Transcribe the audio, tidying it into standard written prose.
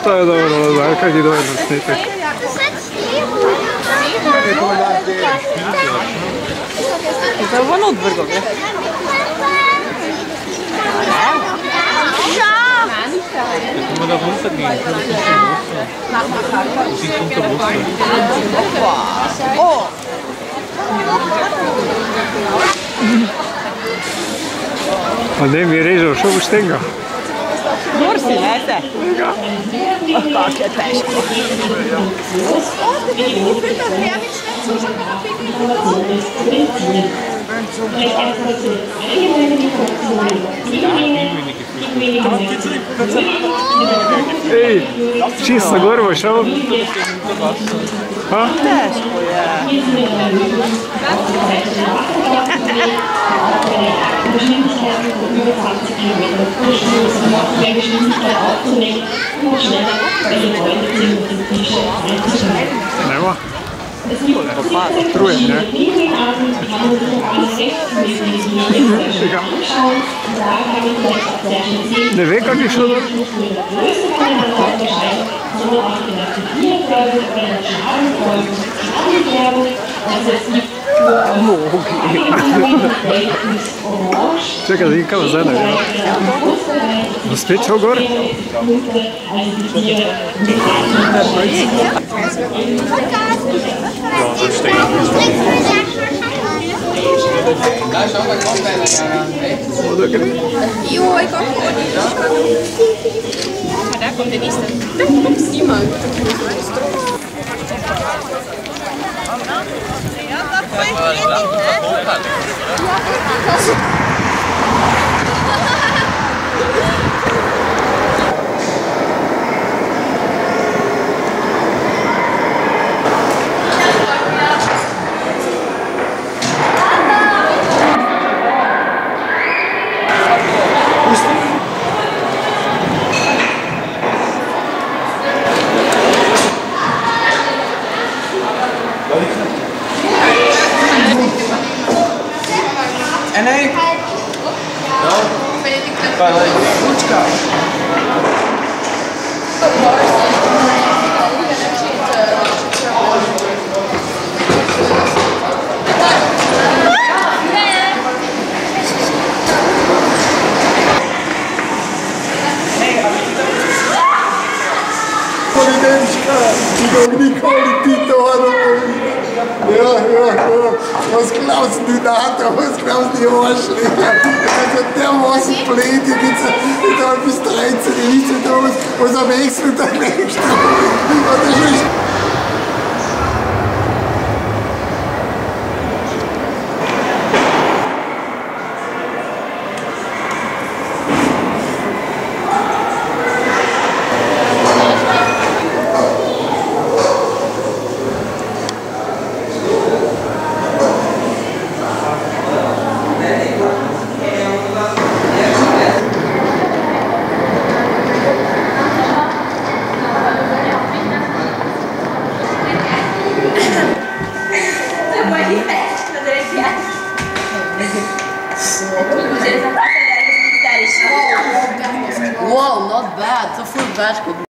To je dobro, Lazarka, gdje dovoljno snitak. To je ono od Vrgove. Come da volta che si conta bossa. Oh! A ne mi je režao, što boš tega? Morsi, ne se? Kak je teško. Ej, čisto gor boš šao? Ha? Teško je. Nema? Truje, ne? Ne ve kak je šlo dol? Čekaj, da nikam nazaj ne vem. Bo spet šel gor? Joj, kako odiš. Tako te nisam. Tako snimam. En hij? Ja. Ručka. Was glaubst du da? Was glaubst du, die Arschlöcher? Also der was blöd, ich da bis 13, ich weiß nicht, was am nächsten und am nächsten. Wow, not bad. To full bad.